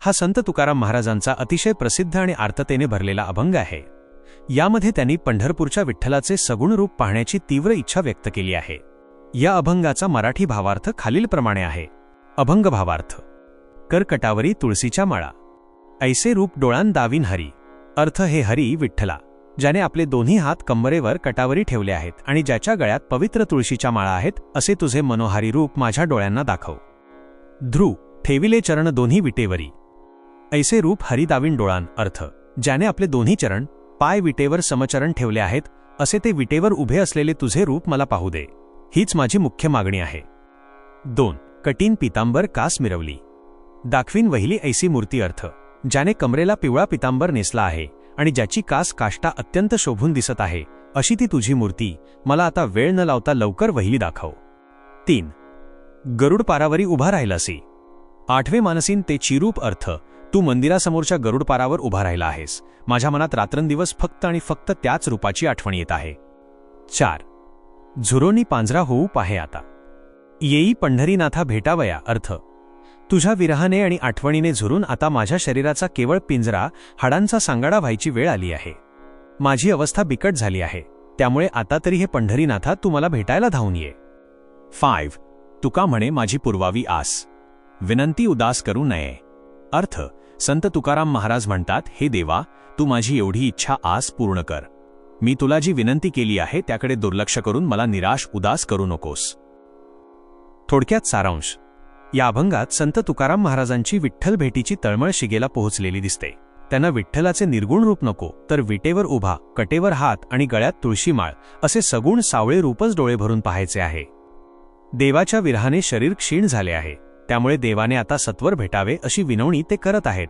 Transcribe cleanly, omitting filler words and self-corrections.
हा संत तुकाराम महाराजांचा अतिशय प्रसिद्ध आणि आर्ततेने भरलेला अभंग आहे। यामध्ये त्यांनी पंढरपूरच्या विठ्ठलाचे सगुण रूप पाहण्याची तीव्र इच्छा व्यक्त केली आहे। या अभंगाचा मराठी भावार्थ खालीलप्रमाणे आहे। अभंग भावार्थ। करकटावरी तुळशीच्या माळा, ऐसे रूप डोळां दावीन हरी। अर्थ, हे हरी विठ्ठला, ज्याने आपले दोन्ही हात कंबरेवर कटावरी ठेवले आहेत आणि ज्याच्या गळ्यात पवित्र तुळशीच्या माळा आहेत, असे तुझे मनोहारी रूप माझ्या डोळ्यांना दाखव। ध्रुव, ठेविले चरण दोन्ही विटेवरी। ऐसे रूप हरी दावीन डोळां। अर्थ, ज्याने आपले दोन्ही चरण पाय विटेवर समचरण ठेवले आहेत, असे ते विटेवर उभे असलेले तुझे रूप मला पाहू दे, हीच माझी मुख्य मागणी आहे। 2. कटीन पितांबर कास मिरवली, दाखवीन वहिली ऐसी मूर्ती। अर्थ, ज्याने कमरेला पिवळा पितांबर नेसला आहे आणि ज्याची कास काष्टा अत्यंत शोभून दिसत आहे, अशी ती तुझी मूर्ती मला आता वेळ न लावता लवकर वहिली दाखव। 3. गरुड पारावरी उभा राहिलासी, आठवे मानसीन ते चिरूप। अर्थ, तू मंदिरासमोरच्या गरुड पारावर उभा राहिला आहेस, माझ्या मनात रात्रंदिवस फक्त आणि फक्त त्याच रूपाची आठवण येत आहे। 4. झुरोनी पांजरा होऊ पाहे आता, येई पंढरीनाथा भेटावया। अर्थ, तुझ्या विरहाने आणि आठवणीने झुरून आता माझ्या शरीराचा केवळ पिंजरा, हाडांचा सांगाडा व्हायची वेळ आली आहे। माझी अवस्था बिकट झाली आहे, त्यामुळे आता तरी हे पंढरीनाथा तू मला भेटायला धावून ये। 5. तुका म्हणे माझी पुरवावी आस, विनंती उदास करू नये। अर्थ, संत तुकाराम महाराज म्हणतात, हे देवा, तू माझी एवढी इच्छा आस पूर्ण कर। मी तुला जी विनंती केली आहे त्याकडे दुर्लक्ष करून मला निराश उदास करू नकोस। थोडक्यात सारांश। या अभंगात संत तुकाराम महाराजांची विठ्ठल भेटीची तळमळ शिगेला पोहोचलेली दिसते। त्यांना विठ्ठलाचे निर्गुण रूप नको, तर विटेवर उभा, कटेवर हात आणि गळ्यात तुळशीमाळ असे सगुण सावळे रूपच डोळे भरून पाहायचे आहे। देवाच्या विरहाने शरीर क्षीण झाले आहे, त्यामुळे देवाने आता सत्वर भेटावे अशी विनवणी ते करत आहेत।